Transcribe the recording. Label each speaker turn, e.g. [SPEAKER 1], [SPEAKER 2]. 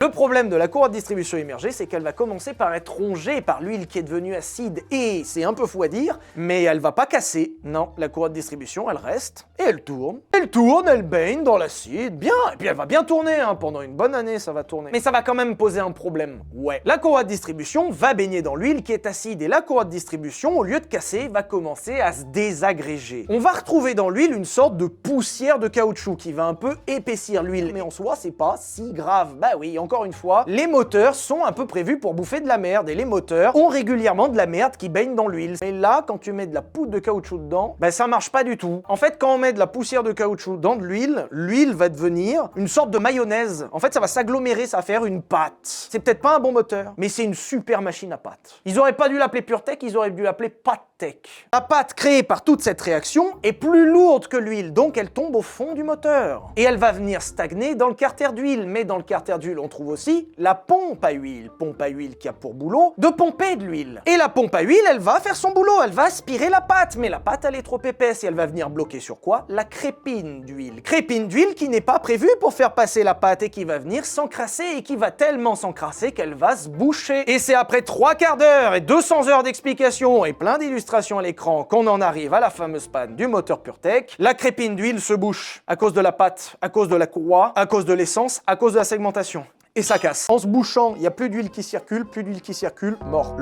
[SPEAKER 1] Le problème de la courroie de distribution immergée, c'est qu'elle va commencer par être rongée par l'huile qui est devenue acide. Et c'est un peu fou à dire, mais elle va pas casser. Non, la courroie de distribution, elle reste et elle tourne. Elle tourne, elle baigne dans l'acide, bien. Et puis elle va bien tourner, hein. Pendant une bonne année, ça va tourner. Mais ça va quand même poser un problème. Ouais. La courroie de distribution va baigner dans l'huile qui est acide. Et la courroie de distribution, au lieu de casser, va commencer à se désagréger. On va retrouver dans l'huile une sorte de poussière de caoutchouc qui va un peu épaissir l'huile. Mais en soi, c'est pas si grave. Bah oui, encore une fois, les moteurs sont un peu prévus pour bouffer de la merde. Et les moteurs ont régulièrement de la merde qui baigne dans l'huile. Mais là, quand tu mets de la poudre de caoutchouc dedans, bah ça marche pas du tout. En fait, quand on met de la poussière de caoutchouc dans de l'huile, l'huile va devenir une sorte de mayonnaise. En fait, ça va s'agglomérer, ça va faire une pâte. C'est peut-être pas un bon moteur, mais c'est une super machine à pâte. Ils auraient pas dû l'appeler PureTech, ils auraient dû l'appeler PâteTech. La pâte créée par toute cette réaction est plus lourde que l'huile, donc elle tombe au fond du moteur. Et elle va venir stagner dans le carter d'huile. Mais dans le carter d'huile, on trouve aussi la pompe à huile. Pompe à huile qui a pour boulot de pomper de l'huile. Et la pompe à huile, elle va faire son boulot, elle va aspirer la pâte. Mais la pâte, elle est trop épaisse et elle va venir bloquer sur quoi? La crépine d'huile. Crépine d'huile qui n'est pas prévue pour faire passer la pâte et qui va venir s'encrasser et qui va tellement s'encrasser qu'elle va se boucher. Et c'est après 3/4 d'heure et 200 heures d'explications et plein d'illustrations à l'écran qu'on en arrive à la fameuse panne du moteur PureTech. La crépine d'huile se bouche à cause de la pâte, à cause de la courroie, à cause de l'essence, à cause de la segmentation. Et ça casse. En se bouchant, il n'y a plus d'huile qui circule, mort.